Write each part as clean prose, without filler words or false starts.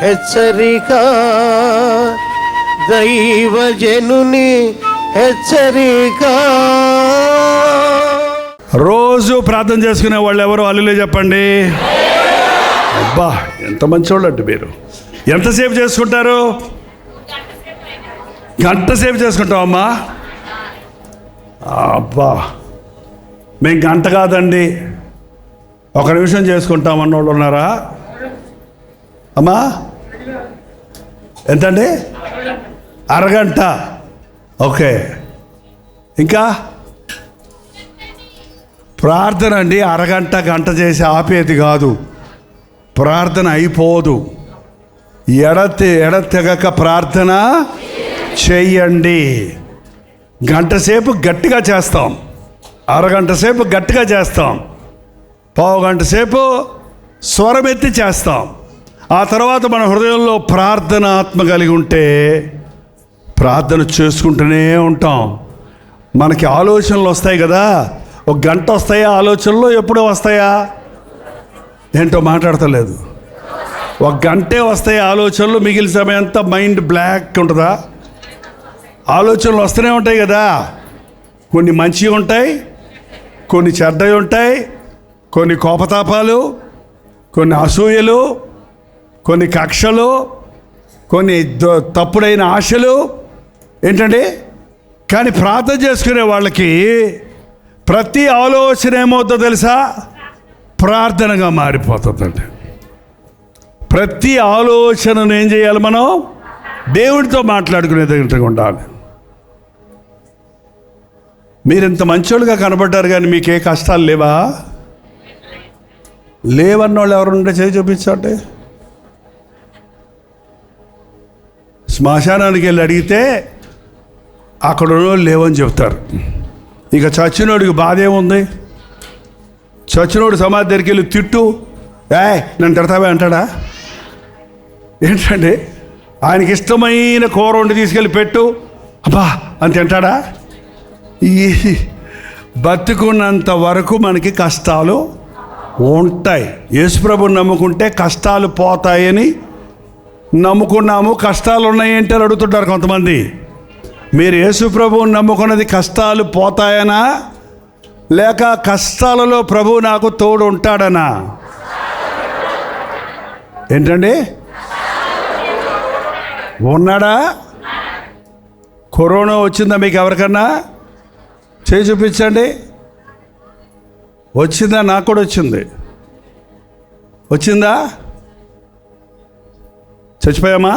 హెచ్చరిక, దైవజనుని హెచ్చరిక. రోజు ప్రార్థన చేసుకునే వాళ్ళు ఎవరు? హల్లెలూయా చెప్పండి. అబ్బా, ఎంత మంచోళ్ళు అంటే మీరు. ఎంతసేపు చేసుకుంటారు? గంట సేపు చేసుకుంటామమ్మా. అబ్బా, మేము గంట కాదండి, 1 నిమిషం చేసుకుంటాం అన్నోళ్ళు ఉన్నారా అమ్మా? ఎంతండి? అరగంట. ఓకే. ఇంకా ప్రార్థన అండి, అరగంట గంట చేసి ఆపేది కాదు. ప్రార్థన అయిపోదు. ఎడతెగక ప్రార్థన చెయ్యండి. గంట సేపు గట్టిగా చేస్తాం, అరగంట సేపు గట్టిగా చేస్తాం, పావు గంట సేపు స్వరమెత్తి చేస్తాం. ఆ తర్వాత మన హృదయంలో ప్రార్థన ఆత్మ కలిగి ఉంటే ప్రార్థన చేసుకుంటూనే ఉంటాం. మనకి ఆలోచనలు వస్తాయి కదా, 1 గంట వస్తాయా ఆలోచనలు? ఎప్పుడో వస్తాయా? ఏంటో మాట్లాడతలేదు. 1 గంటే వస్తాయి ఆలోచనలు, మిగిలిన సమయం అంతా మైండ్ బ్లాక్ ఉంటుందా? ఆలోచనలు వస్తూనే ఉంటాయి కదా. కొన్ని మంచివి ఉంటాయి, కొన్ని చెడ్డవి ఉంటాయి, కొన్ని కోపతాపాలు, కొన్ని అసూయలు, కొన్ని కక్షలు, కొన్ని తప్పుడైన ఆశలు. ఏంటండి? కానీ ప్రార్థన చేసుకునే వాళ్ళకి ప్రతి ఆలోచన ఏమవుతుందో తెలుసా? ప్రార్థనగా మారిపోతుందండి. ప్రతి ఆలోచనను ఏం చేయాలి? మనం దేవుడితో మాట్లాడుకునేది ఉండాలి. మీరు ఇంత మంచోళ్ళుగా కనబడ్డారు, కానీ మీకు ఏ కష్టాలు లేవా? లేవన్నోళ్ళు ఎవరుంటే చేయి చూపించండి. శ్మశానానికి వెళ్ళి అడిగితే అక్కడ ఉన్నోళ్ళు లేవని చెప్తారు. ఇక చచ్చినోడికి బాధ ఏముంది? చచ్చినోడు సమాధి దగ్గరికి వెళ్ళి తిట్టు, నన్ను తిడతావే అంటాడా? ఏంటండి? ఆయనకి ఇష్టమైన కూర వండి తీసుకెళ్ళి పెట్టు, అబ్బా అని తింటాడా? ఈ బతుకున్నంత వరకు మనకి కష్టాలు ఉంటాయి. యేసుప్రభుని నమ్ముకుంటే కష్టాలు పోతాయని నమ్ముకున్నాము. కష్టాలు ఉన్నాయంటే అడుగుతుంటారు కొంతమంది. మీరు యేసుప్రభుని నమ్ముకున్నది కష్టాలు పోతాయనా, లేక కష్టాలలో ప్రభువు నాకు తోడు ఉంటాడనా? ఏంటండి? ఉన్నాడా? కరోనా వచ్చిందా మీకు ఎవరికన్నా? చేయి చూపించండి. వచ్చిందా? నాకు కూడా వచ్చింది. వచ్చిందా? చచ్చిపోయామా?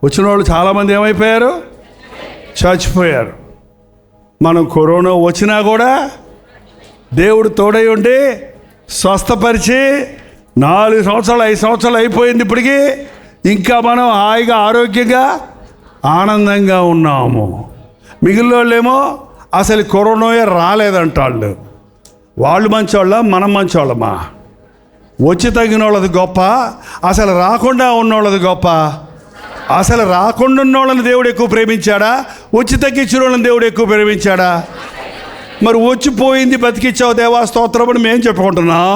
వచ్చిన వాళ్ళు చాలామంది ఏమైపోయారు? చచ్చిపోయారు. మనం కరోనా వచ్చినా కూడా దేవుడు తోడై ఉండి స్వస్థపరిచి 4 సంవత్సరాలు 5 సంవత్సరాలు అయిపోయింది. ఇప్పటికీ ఇంకా మనం హాయిగా ఆరోగ్యంగా ఆనందంగా ఉన్నాము. మిగిలిన వాళ్ళేమో అసలు కరోనాయే రాలేదంటాళ్ళు. వాళ్ళు మంచోళ్ళ, మనం మంచోళ్ళమా? వచ్చి తగిన వాళ్ళది గొప్ప, అసలు రాకుండా ఉన్నోళ్ళది గొప్ప? అసలు రాకుండా ఉన్నోళ్ళని దేవుడు ఎక్కువ ప్రేమించాడా, వచ్చి తగ్గించిన వాళ్ళని దేవుడు ఎక్కువ ప్రేమించాడా? మరి వచ్చిపోయింది బతికిచ్చావు దేవా స్తోత్రం అని మేము చెప్పుకుంటున్నాం.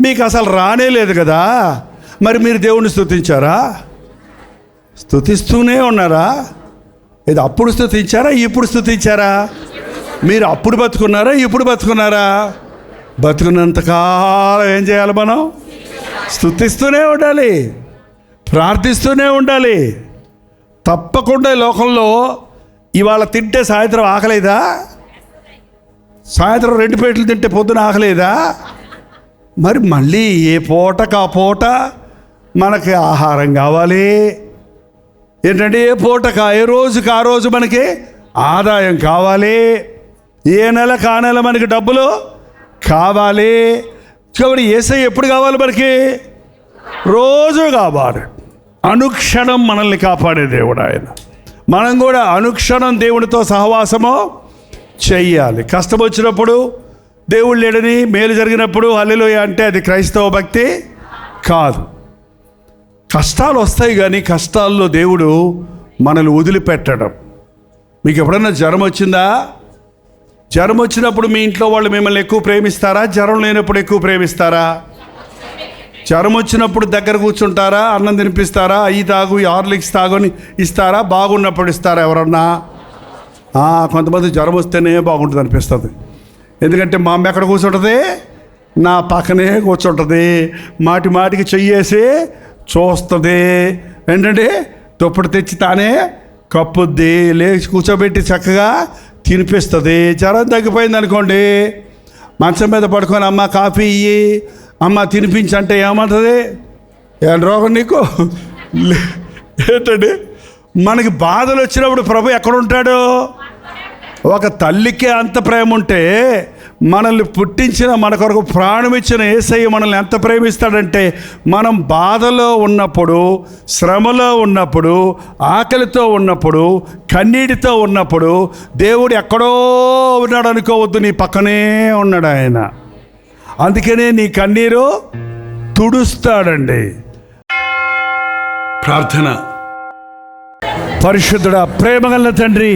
మీకు అసలు రానే లేదు కదా. మరి మీరు దేవుణ్ణి స్తుతించారా? స్తుతిస్తూనే ఉన్నారా? ఇది అప్పుడు స్తుతించారా, ఇప్పుడు స్తుతించారా? మీరు అప్పుడు బతుకున్నారా, ఇప్పుడు బతుకున్నారా? బతుకున్నంతకాలం ఏం చేయాలి? మనం స్తుతిస్తూనే ఉండాలి, ప్రార్థిస్తూనే ఉండాలి. తప్పకుండా ఈ లోకంలో ఇవాళ తింటే సాయంత్రం ఆకలేదా? సాయంత్రం 2 ప్లేట్లు తింటే పొద్దున ఆకలేదా? మరి మళ్ళీ ఏ పూటకు ఆ పూట మనకి ఆహారం కావాలి. ఏంటంటే ఏ పూటకు ఏ రోజుకి ఆ రోజు మనకి ఆదాయం కావాలి. ఏ నెలకు ఆ నెల మనకి డబ్బులు కావాలి. కాబట్టి యేసయ్య ఎప్పుడు కావాలి? మనకి రోజు కావాలి. అనుక్షణం మనల్ని కాపాడే దేవుడు ఆయన. మనం కూడా అనుక్షణం దేవుడితో సహవాసము చెయ్యాలి. కష్టం వచ్చినప్పుడు దేవుడు లేడని, మేలు జరిగినప్పుడు హల్లెలూయా అంటే అది క్రైస్తవ భక్తి కాదు. కష్టాలు వస్తాయి, కానీ కష్టాల్లో దేవుడు మనల్ని వదిలిపెట్టడం. మీకు ఎప్పుడన్నా జ్వరం వచ్చిందా? జ్వరం వచ్చినప్పుడు మీ ఇంట్లో వాళ్ళు మిమ్మల్ని ఎక్కువ ప్రేమిస్తారా? జ్వరం లేనప్పుడు ఎక్కువ ప్రేమిస్తారా? జ్వరం వచ్చినప్పుడు దగ్గర కూర్చుంటారా? అన్నం తినిపిస్తారా? అయ్యి తాగు, హార్లిక్స్ తాగు అని ఇస్తారా? బాగున్నప్పుడు ఇస్తారా ఎవరన్నా? కొంతమంది జ్వరం వస్తేనే బాగుంటుంది అనిపిస్తుంది. ఎందుకంటే మా అమ్మ ఎక్కడ కూర్చుంటుంది? నా పక్కనే కూర్చుంటుంది, మాటి మాటికి చెయ్యేసి చూస్తుంది. ఏంటంటే దుప్పటి తెచ్చి తానే కప్పుద్ది, లేచి కూర్చోబెట్టి చక్కగా తినిపిస్తుంది. జ్వరం తగ్గిపోయింది అనుకోండి, మంచం మీద పడుకొని అమ్మ కాఫీ ఇయ్యి, అమ్మ తినిపించంటే ఏమంటుంది? ఏం రోగం నీకు? ఏంటండి, మనకి బాధలు వచ్చినప్పుడు ప్రభు ఎక్కడుంటాడు? ఒక తల్లికి అంత ప్రేమ ఉంటే మనల్ని పుట్టించిన, మన కొరకు ప్రాణం ఇచ్చిన యేసయ్య మనల్ని ఎంత ప్రేమిస్తాడంటే, మనం బాధలో ఉన్నప్పుడు, శ్రమలో ఉన్నప్పుడు, ఆకలితో ఉన్నప్పుడు, కన్నీటితో ఉన్నప్పుడు దేవుడు ఎక్కడో ఉన్నాడు అనుకోవద్దు, నీ పక్కనే ఉన్నాడు ఆయన. అందుకనే నీ కన్నీరు తుడుస్తాడండి. ప్రార్థన. పరిశుద్ధుడా, ప్రేమగల తండ్రి,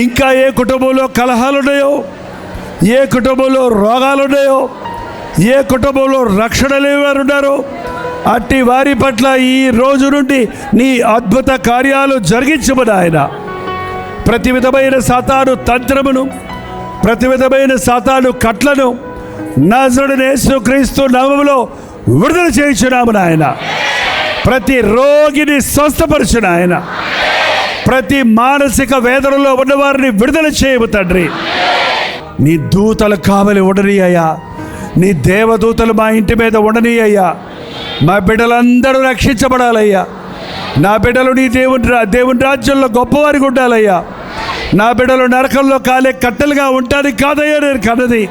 ఇంకా ఏ కుటుంబంలో కలహాలున్నాయో, ఏ కుటుంబంలో రోగాలున్నాయో, ఏ కుటుంబంలో రక్షణ లేనివారు ఉన్నారో, అట్టి వారి పట్ల ఈ రోజు నుండి నీ అద్భుత కార్యాలు జరిగించమని ఆయన. ప్రతి విధమైన సాతాను తంత్రమును, ప్రతి విధమైన సాతాను కట్లను నజరుడైన యేసుక్రీస్తు నామములో విడుదల చేయించున్నామని ఆయన. ప్రతి రోగిని స్వస్థపరచును ఆయన. ప్రతి మానసిక వేదనలో ఉన్నవారిని విడుదల చేయము తండ్రి. నీ దూతలు కావలి ఉండని అయ్యా, నీ దేవదూతలు మా ఇంటి మీద ఉండని అయ్యా. మా బిడ్డలందరూ రక్షించబడాలయ్యా. నా బిడ్డలు నీ దేవుని రాజ్యంలో గొప్పవారికి ఉండాలయ్యా. నా బిడ్డలు నరకంలో కాలే కట్టెలుగా ఉండడానికి కాదయ్యా నేను కన్నది.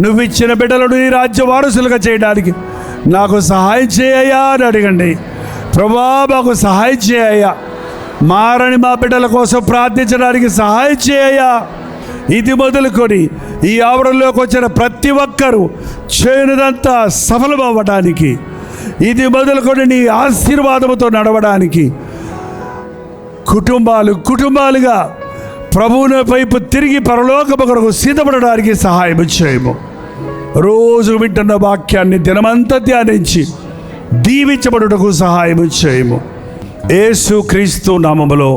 నువ్వు ఇచ్చిన బిడ్డలను నీ రాజ్య వారసులుగా చేయడానికి నాకు సహాయం చేయయ్యా అని అడగండి. ప్రభా, మాకు సహాయం చేయయ్యా. మారని మా బిడ్డల కోసం ప్రార్థించడానికి సహాయం చేయయ్యా. ఇది మొదలుకొని ఈ ఆవరణలోకి వచ్చిన ప్రతి ఒక్కరూ చేయనిదంతా సఫలమవ్వడానికి, ఇది మొదలుకొని నీ ఆశీర్వాదముతో నడవడానికి, కుటుంబాలుగా ప్రభువుని వైపు తిరిగి పరలోకము కొరకు సిద్ధపడడానికి సహాయం చేయము. రోజు వింటున్న వాక్యాన్ని దినమంతా ధ్యానించి దీవించబడుటకు సహాయం చేయము. యేసు క్రీస్తు నామములో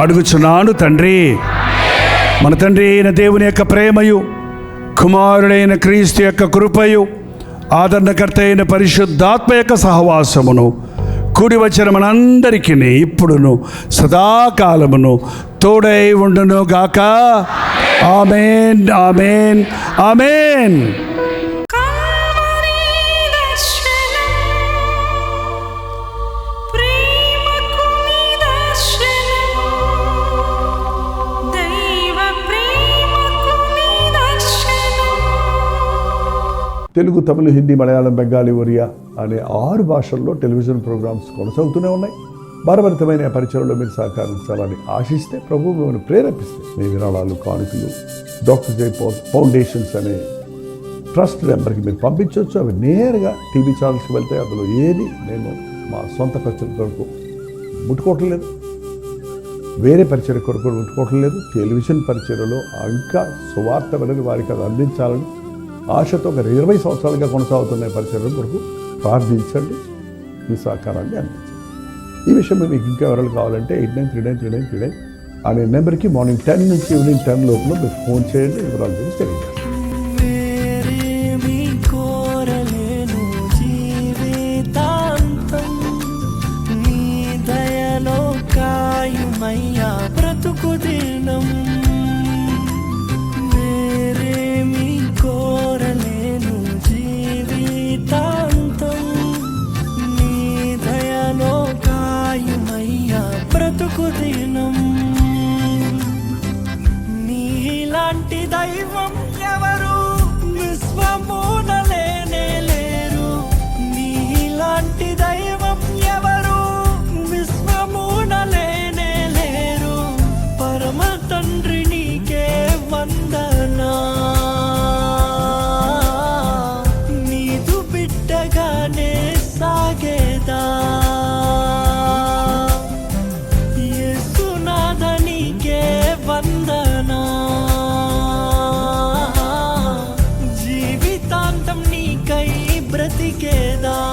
అడుగుచున్నాను తండ్రి. మన తండ్రి అయిన దేవుని యొక్క ప్రేమయు, కుమారుడైన క్రీస్తు యొక్క కృపయు, ఆదరణకర్త అయిన పరిశుద్ధాత్మ యొక్క సహవాసమును కూడి వచ్చిన మనందరికీ ఇప్పుడును సదాకాలమును తోడై ఉండును గాక. ఆమేన్, ఆమేన్, ఆమేన్. తెలుగు, తమిళ, హిందీ, మలయాళం, బెంగాలీ, ఒరియా అనే 6 భాషల్లో టెలివిజన్ ప్రోగ్రామ్స్ కొనసాగుతూనే ఉన్నాయి. భారభరితమైన పరిచయంలో మీరు సహకరించాలని ఆశిస్తే, ప్రభు మిమ్మల్ని ప్రేరేపిస్తే మీ విరాళాలు, కానుకలు డాక్టర్ జై ఫౌండేషన్స్ అనే ట్రస్ట్ నెంబర్కి మీరు పంపించవచ్చు. అవి నేరుగా టీవీ ఛానల్స్కి వెళ్తే అందులో ఏది నేను మా సొంత పరిచయం కొరకు ముట్టుకోవటం లేదు, వేరే పరిచయం కొరకు ముట్టుకోవటం లేదు. టెలివిజన్ పరిచయలో ఇంకా సువార్త వినని వారికి అది అందించాలని ఆశతో ఒక 20 సంవత్సరాలుగా కొనసాగుతున్న పరిచయం కొరకు ప్రార్థించండి, మీ సహకారాన్ని అందించండి. ఈ విషయం మీకు ఇంకా ఎవరైనా కావాలంటే 89393939 అనే నెంబర్కి మార్నింగ్ 10 నుంచి ఈవినింగ్ 10 లోపల మీరు ఫోన్ చేయండి. వివరాలు గురించి తెలియజేస్తాను. నీలాంటి దైవం ఎవరు విశ్వమున లేనే లేరు. నీలాంటి దైవం ఎవరు విశ్వమున లేనే లేరు. పరమ లేదా